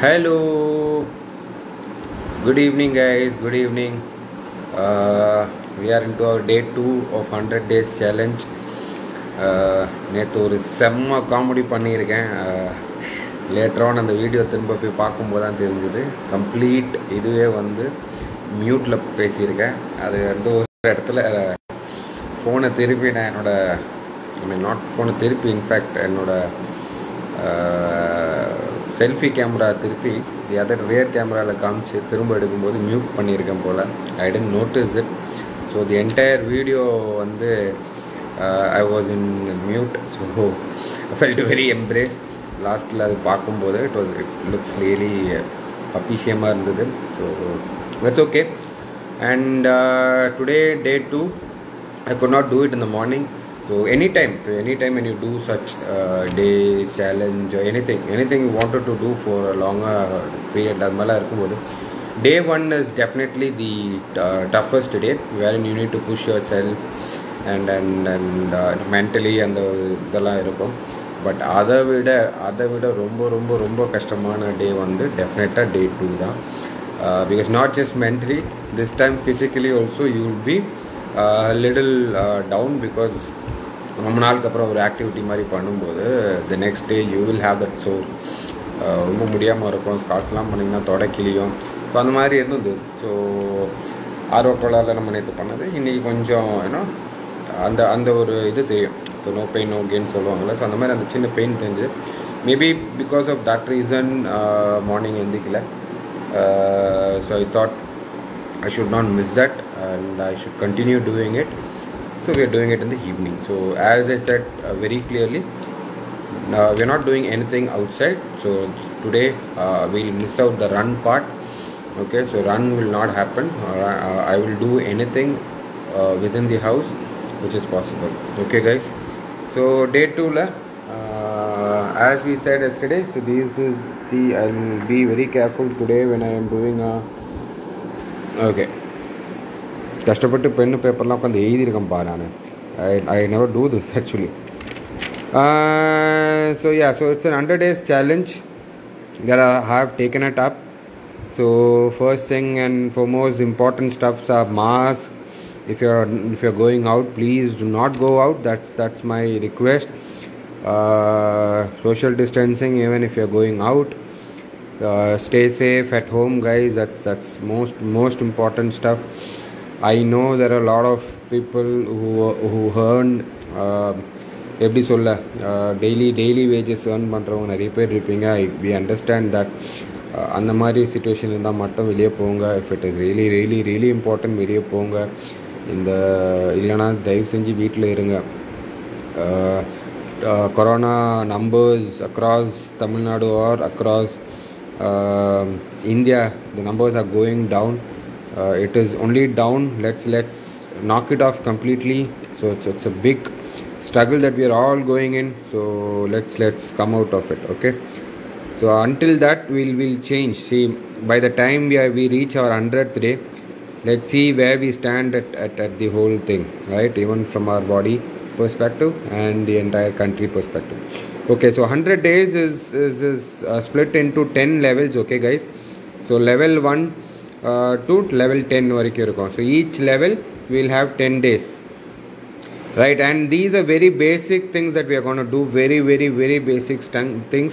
Hello, good evening, guys. Good evening. We are into our day 2 of 100 days challenge. நேற்று ஒரு செம்ம comedy பண்ணியிருக்கேன். Later on அந்த video திரும்ப போய் பார்க்கும்போது தான் தெரிஞ்சுது. கம்ப்ளீட் இதுவே வந்து மியூட்டில் பேசியிருக்கேன். அது வந்து ஒரு இடத்துல ஃபோனை திருப்பி நான் நாட் ஃபோனை திருப்பி இன்ஃபேக்ட் செல்ஃபி கேமரா திருப்பி தி அதர் ரியர் கேமராவில் காமிச்சு திரும்ப எடுக்கும்போது மியூட் பண்ணியிருக்கேன் போல். I didn't notice it. So the entire video வந்து I was in mute. So I felt very embarrass. லாஸ்ட்டில் அது பார்க்கும்போது இட் லுக்ஸ் ரியலி அப்பிஷியமாக இருந்தது. So that's okay. And today day 2 I could not do it in the morning. So anytime when you do such day challenge or anything you wanted to do for a longer period, அது மாதிரிலாம் இருக்கும்போது day 1 is definitely the toughest day, wherein you need to push yourself and mentally அந்த இதெல்லாம் இருக்கும். But அதை விட ரொம்ப ரொம்ப ரொம்ப கஷ்டமான டே வந்து டெஃபினட்டாக day 2 தான். Because not just mentally, this time physically also you will be little down, because ரொம்ப நாளுக்கு அப்புறம் ஒரு ஆக்டிவிட்டி மாதிரி பண்ணும்போது the next day you will have that sore. ரொம்ப முடியாமல் இருக்கும். ஸ்காட்ஸ்லாம் பண்ணிங்கன்னா தொடக்கிலையும். ஸோ அந்த மாதிரி இருந்தது. ஸோ ஆர்வக்கோளாறில் நம்ம நேற்று பண்ணது இன்றைக்கி கொஞ்சம் ஏன்னா அந்த ஒரு இது தெரியும். So no pain no gain சொல்லுவாங்கள்ல. ஸோ அந்த மாதிரி அந்த சின்ன பெயின் தெரிஞ்சு maybe because of that reason morning எந்திக்கல. So I thought I should not miss that and I should continue doing it. So we are doing it in the evening. So as I said very clearly, we are not doing anything outside. So today we'll miss out the run part. Okay, so run will not happen. I will do anything within the house which is possible. Okay guys, so day 2 la as we said yesterday, so this is the I'll be very careful today when I am doing a okay. கஷ்டப்பட்டு pen பேப்பர்லாம் உட்காந்து எழுதியிருக்கேன் பா நான். I never do this actually. So it's an 100 days challenge that I have taken it up. So first thing and foremost important stuffs are mask. If you're going out, please do not go out. That's my request. Social distancing even if you're going out. Stay safe at home guys. That's most important stuff. I know there are a lot of people who earn எப்படி சொல்ல daily wages earn பண்ணுறவங்க நிறைய பேர் இருப்பீங்க. we understand that. அந்த மாதிரி situation இருந்தால் மட்டும் வெளியே போங்க. if it is really important வெளியே போங்க. இல்லைனா தயவு செஞ்சு வீட்டில் இருங்க. Corona numbers across Tamil Nadu or across India, the numbers are going down. It is only down. Let's knock it off completely. So it's a big struggle that we are all going in. So let's come out of it. Okay, so until that we'll change. See, by the time we reach our 100th day, let's see where we stand at the whole thing, right? Even from our body perspective and the entire country perspective. Okay, so 100 days is split into 10 levels. Okay guys, so level 1 to level 10 varaikku irukum. So each level will have 10 days, right? And these are very basic things that we are going to do. Very basic things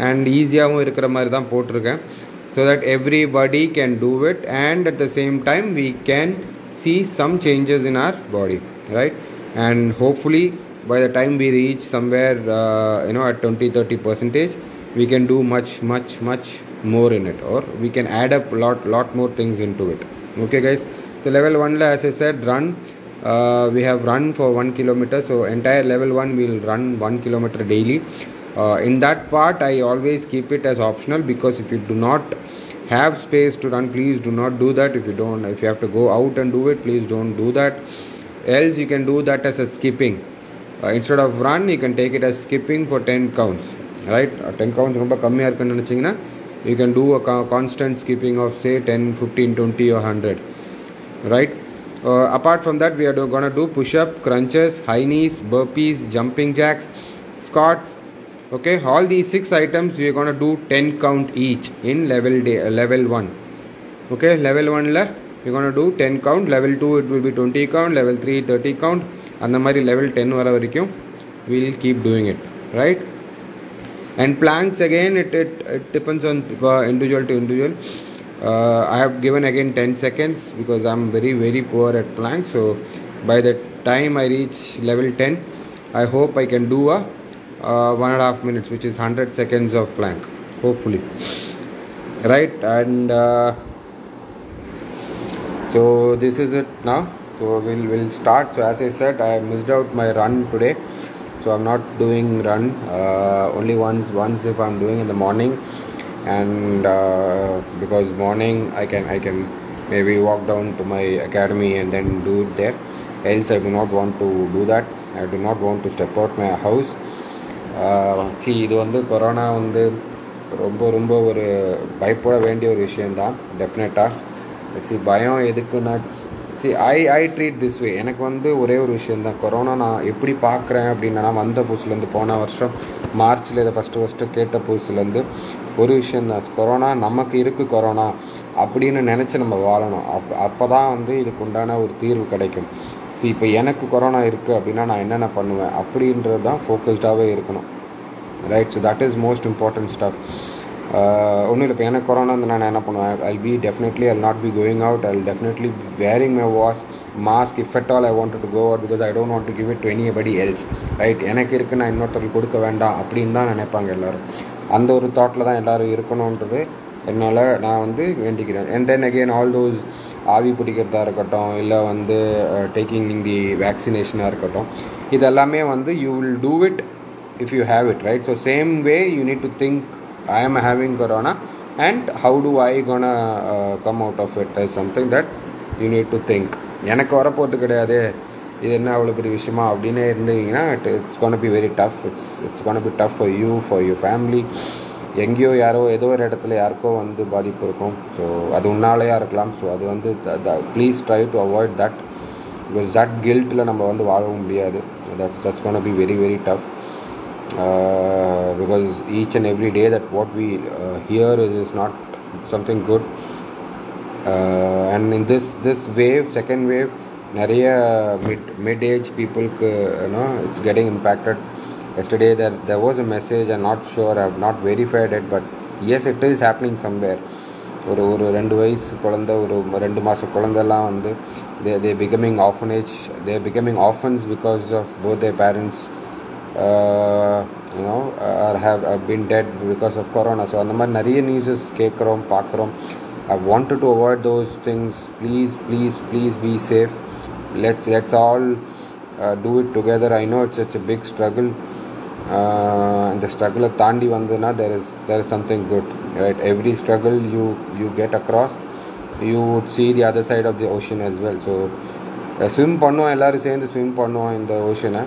and easy ah irukra mari dhaan potiruken, so that everybody can do it and at the same time we can see some changes in our body, right? And hopefully by the time we reach somewhere at 20-30%, we can do much more in it, or we can add up lot more things into it. Okay guys, so level 1 la, as I said, run. We have run for 1 kilometer. So entire level 1 will run 1 kilometer daily. In that part I always keep it as optional, because if you do not have space to run, please do not do that. If you have to go out and do it, please don't do that. Else you can do that as a skipping. Instead of run, you can take it as skipping for 10 counts, right? 10 counts ரொம்ப கம்மியாக இருக்குன்னு நினச்சிங்கன்னா you can do a constant skipping of say 10, 15, 20 or 100, right? Apart from that, we are going to do push-up, crunches, high knees, burpees, jumping jacks, squats, Okay, all these 6 items we are going to do 10 count each in level 1. Okay, level 1 la we are going to do 10 count, level 2 it will be 20 count, level 3 30 count, and the mari level 10 vara varaikum we will keep doing it, right? And planks again, it depends on individual to individual. I have given again 10 seconds because I am very poor at planks. So by the time I reach level 10, I hope I can do a 1.5 minutes, which is 100 seconds of plank, hopefully, right? And so this is it now. So we'll start. So as I said, I missed out my run today, so I'm not doing run, only once if I'm doing in the morning, and because morning I can maybe walk down to my academy and then do it there. Else I do not want to do that. I do not want to step out my house. See, இது வந்து corona வந்து ரொம்ப ஒரு பயப்பட வேண்டிய ஒரு விஷயம்தான் டெஃபினட்டாக. see பயம் எதுக்குன்னா, see I treat this way. எனக்கு வந்து ஒரே ஒரு விஷயந்தான், கொரோனா நான் எப்படி பார்க்குறேன் அப்படின்னா, வந்த புதுசுலேருந்து போன வருஷம் மார்ச்சில் இதை ஃபஸ்ட்டு கேட்ட புதுசுலேருந்து ஒரு விஷயந்தான், கொரோனா நமக்கு இருக்குது கொரோனா அப்படின்னு நினச்சி நம்ம வாழணும். அப்போ தான் வந்து இதுக்கு உண்டான ஒரு தீர்வு கிடைக்கும். see இப்போ எனக்கு கொரோனா இருக்குது அப்படின்னா நான் என்னென்ன பண்ணுவேன் அப்படின்றது தான் ஃபோக்கஸ்டாகவே இருக்கணும், right? So that is most important stuff. ஒன்றும் இல்லை, இப்போ எனக்கு கொரோனா வந்து நான் என்ன பண்ணுவேன், I'll not be going out. I'll definitely be wearing my mask if at all I wanted to go out, because I don't want to give it to anybody else, right? எனக்கு இருக்குது, நான் இன்னொருத்தருக்கு கொடுக்க வேண்டாம் அப்படின்னு தான் நினைப்பாங்க எல்லோரும். அந்த ஒரு தாட்டில் தான் எல்லோரும் இருக்கணுன்றது என்னால் நான் வந்து வேண்டிக்கிறேன். and then again all those ஆவி பிடிக்கிறதா இருக்கட்டும், இல்லை வந்து டேக்கிங் தி வேக்சினேஷனாக இருக்கட்டும், இதெல்லாமே வந்து you will do it if you have it, right? So same way you need to think, I am having corona and how do I gonna come out of it is something that you need to think. எனக்கு வரப்போகிறது கிடையாது, இது என்ன அவ்வளோ பெரிய விஷயமா அப்படின்னு இருந்தீங்கன்னா it's gonna be very tough. It's gonna be tough for you, for your family. எங்கேயோ யாரோ ஏதோ ஒரு இடத்துல யாருக்கோ வந்து பாதிப்பு இருக்கும். ஸோ அது உன்னாலேயாக இருக்கலாம். ஸோ அது வந்து please try to avoid that, because that கில்ட்டில் நம்ம வந்து வாழவும் முடியாது. that's gonna be very tough. Because each and every day that what we hear is not something good, and in this wave, second wave, நிறைய mid-age people, it's getting impacted. Yesterday there was a message, I'm not sure, I have not verified it, but yes, it is happening somewhere. ஒரு 2 வயசு குழந்தை, ஒரு 2 மாத குழந்தைலாம் வந்து they becoming orphanage, they are becoming orphans because of both their parents have been dead because of corona. So அந்த மாதிரி நிறைய newses கேட்குறோம், பார்க்குறோம். I wanted to avoid those things. Please be safe. Let's all do it together. I know it's a big struggle. And the struggle தாண்டி வந்ததுன்னா there is something good, right? Every struggle you get across, you would see the other side of the ocean as well. So swim பண்ணுவோம், எல்லோரும் சேர்ந்து swim பண்ணுவோம் இந்த ஓஷனை.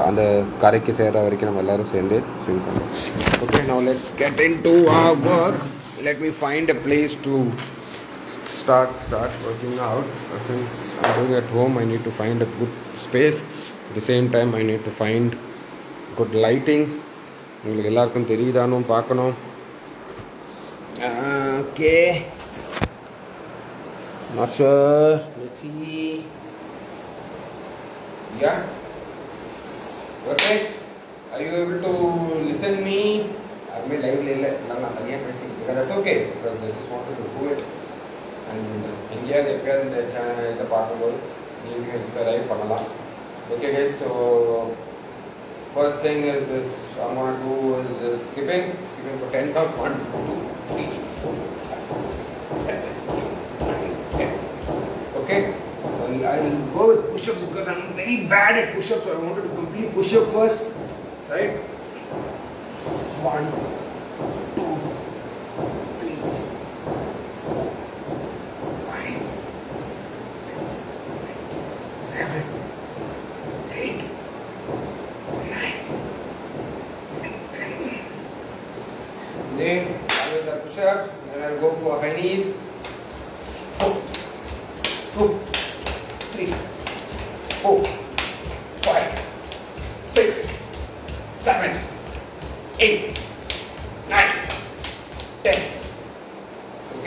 அந்த கரைக்கு சேர்கிற வரைக்கும் நம்ம எல்லோரும் சேர்ந்து ஸ்விம் பண்ணுவோம். Okay, now let's get into our work. Let me find a place to start working out. Since I'm doing at home, I need to find a good space. At the same time, I need to find good lighting. உங்களுக்கு எல்லாருக்கும் தெரியுதானும் பார்க்கணும். Okay, not sure. Let's see. Yeah. Okay. Are you able to listen me? I mean, that's okay, because I just wanted to do it. And India, they appear in the channel, in the part of the world. You can subscribe pannalam. Okay, guys. So first thing is this. I'm gonna do is skipping for 10 count. 1, 2, 3, 4, 5, 6, 7, 8, 9, 10. Okay. I'll go with push-ups because I'm very bad at push-ups, so I wanted to complete push-up first, right? 1, 2, 3, 4, 5, 6, 7, 8, 9, 10. Then I will the push-up, and I'll go for high knees. 2, 3, 4, 5, 6, 7,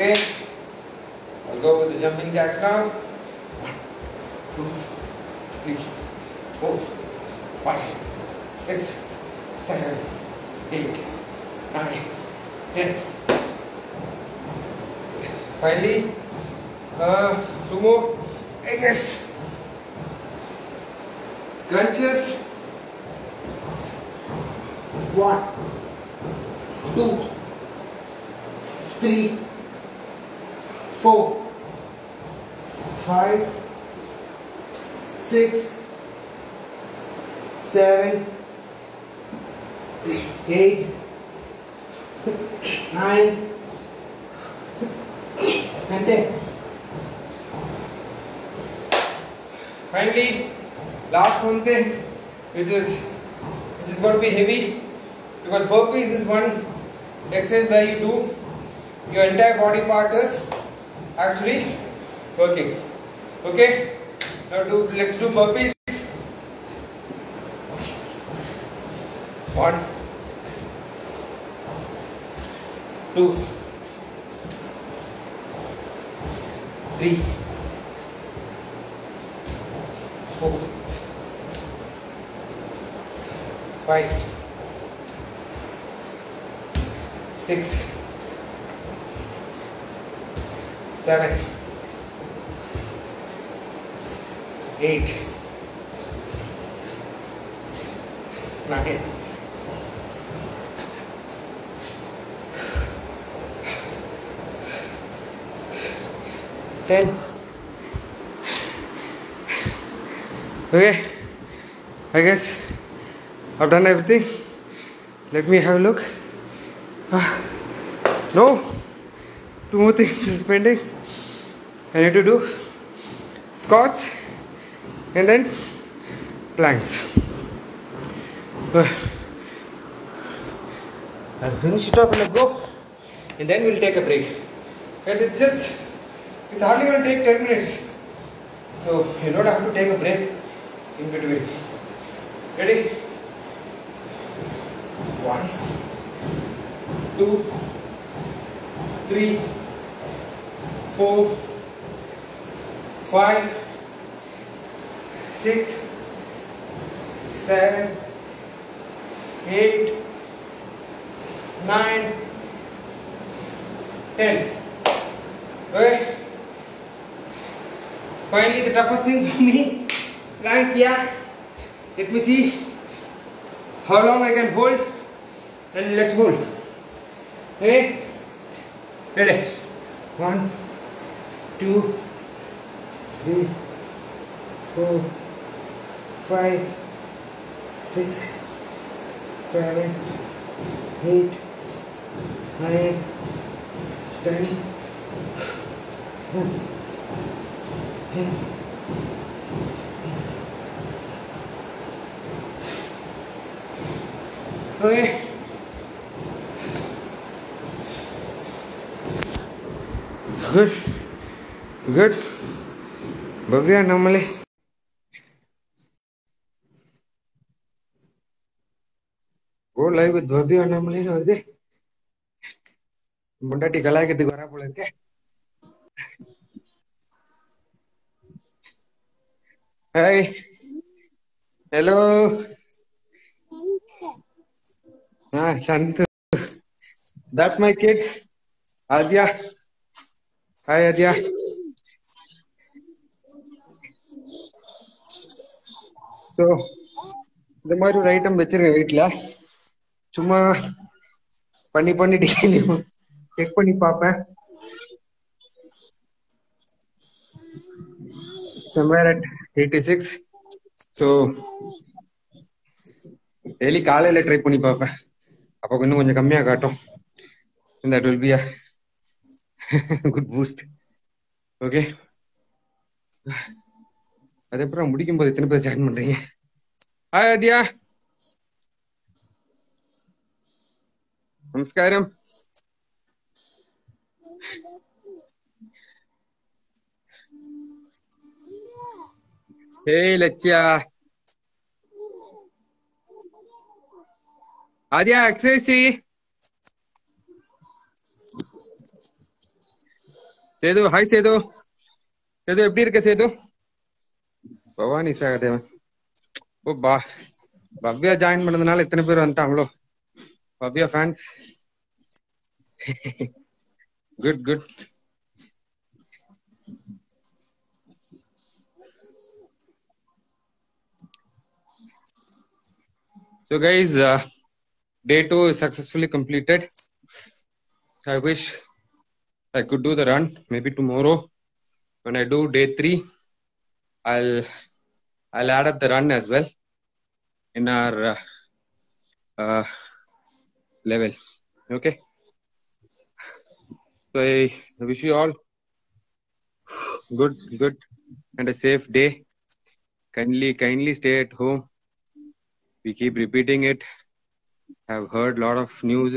Okay, I'll go with the jumping jacks now. 1, 2, 3, 4, 5, 6, 7, 8, 9, 10. Finally, 2 more. I guess. Crunches. 1, 2, 3, 4, 5, 6, 7, 8, 9, and 10. Finally, last one thing, which is going to be heavy, because burpees is one exercise where you do your entire body part is actually working. Okay, now let's do burpees. 1, 2, 3, 4, 5, 6, 7, 8, 9, 10. Okay, I guess I've done everything. Let me have a look. No, 2 more things is pending. I need to do squats and then planks. I'll finish it up and I'll go, and then we'll take a break. But it's hardly going to take 10 minutes. So you don't have to take a break in between. Ready? 1, 2, 3, 4, 5, 6, 7, 8, 9, 10. Okay. Finally, the toughest thing for me, plank. Yeah. Let me see how long I can hold, and let's hold. Okay. Ready? 1, 2, 3, 4, 5, 6, 7, 8, 9, 10. 10. Okay. Good. Good. Bhavya, normally. Go live with Bhavya normally. No, is it? Bundati kalai ke digara pole ke. Hi. Hello. Shantu. That's my kid. Adya. Hi, Adya. So, இந்த மாதிரி ஒரு item வச்சிருக்கேன் வீட்டுல. சும்மா பண்ணி டெய்லியும் check பண்ணி பார்ப்பேன். Somewhere at 86. So, டெய்லி காலையில ட்ரை பண்ணி பார்ப்பேன். அப்போ இன்னும் கொஞ்சம் கம்மியா காட்டும். And that will be a good boost. Okay. அதுக்கப்புறம் முடிக்கும்போது எத்தனை பேர் ஜாயின் பண்றீங்க? ஹாய் ஆத்யா. நமஸ்காரம். Hey Lachya. Adya, exercise. Sethu hi Sethu. Sethu எப்படி இருக்க சேது? பவானி சகதேவன். ஓ பவ்யா ஜாயின் பண்ணதுனால இத்தனை பேர் வந்துட்டாங்களோ? Bhavya fans. Good good. So guys, day 2 is successfully completed. I wish I could do the run. Maybe tomorrow when I do day 3, I'll add up the run as well in our level. Okay. So I wish you all good and a safe day. Kindly stay at home. We keep repeating it. I've heard a lot of news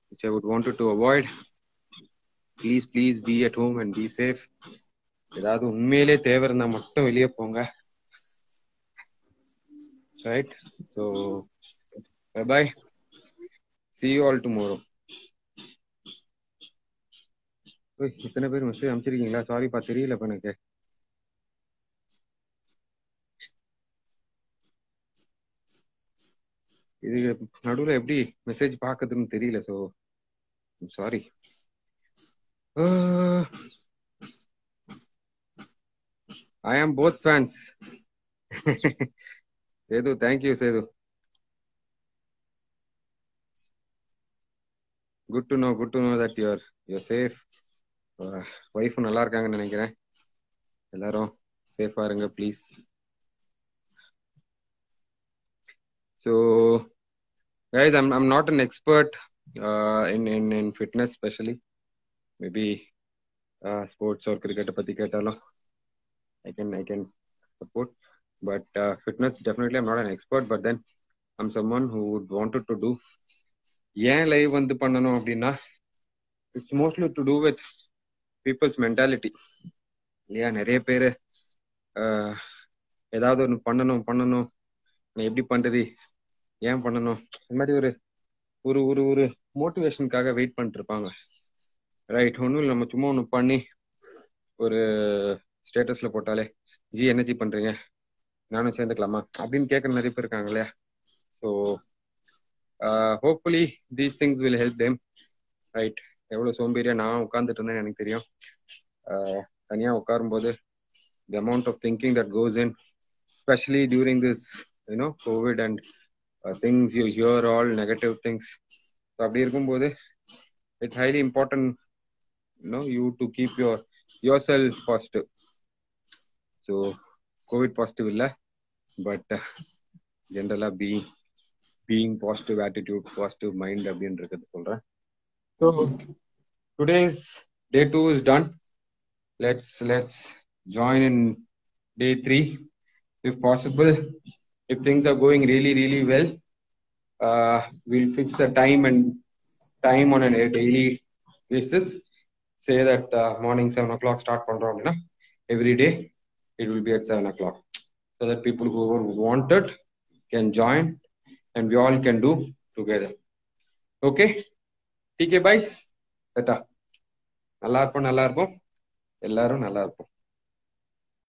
which I would wanted to avoid. Please be at home and be safe. ஏதாவது உண்மையிலே தேவை இருந்தா மட்டும் வெளியே போங்க. Right? So bye. See you all tomorrow. இத்தனை பேர் message அனுப்பிச்சிருக்கீங்களா? சாரிப்பா, தெரியலப்பா எனக்கு. இது நடுவில் எப்படி மெசேஜ் பார்க்கறதுன்னு தெரியல. So sorry. I am both fans. Sedu, thank you Sedu. Good to know that you're safe. Wife நல்லா இருக்காங்கன்னு நினைக்கிறேன். எல்லாரும் சேஃபா இருங்க please. So guys, I'm not an expert in fitness, especially maybe sports or cricket பத்தி கேட்டாலும் I can support, but fitness definitely I'm not an expert, but then I'm someone who would wanted to do. ஏன் live வந்து பண்ணணும் அப்படின்னா, it's mostly to do with people's mentality. இல்லையா? நிறைய பேர் ஏதாவது ஒன்று பண்ணணும் எப்படி பண்றது, ஏன் பண்ணணும், இந்த மாதிரி ஒரு ஒரு ஒரு ஒரு மோட்டிவேஷனுக்காக வெயிட் பண்ணிட்டு இருப்பாங்க. ரைட்? ஒன்றும் இல்லை, நம்ம சும்மா ஒன்று பண்ணி ஒரு ஸ்டேட்டஸ்ல போட்டாலே ஜி என்னஜி பண்றீங்க, நானும் சேர்ந்துக்கலாமா அப்படின்னு கேட்கற நிறைய பேர் இருக்காங்க இல்லையா? So hopefully these things will help them. Right? எவ்வளோ சோம்பேறியா நான் உட்காந்துட்டு இருந்தேன்னு எனக்கு தெரியும். தனியா உட்காரும்போது the amount of thinking that goes in, especially during this COVID and things, you hear all negative things. So அப்படி இருக்கும்போது it's highly important you to keep yourself positive. So COVID positive இல்ல, but generally being positive attitude, positive mind அப்படின்றது சொல்றேன். So today's day 2 is done. Let's join in day 3 if possible. If things are going really well, we'll fix the time on a daily basis. Say that morning 7 o'clock start பண்றோம் அப்படின்னா every day it will be at 7 o'clock, so that people who wanted can join and we all can do together. Okay? TK bye. Tata. நல்லா இருப்போம் எல்லாரும் நல்லா இருப்போம்.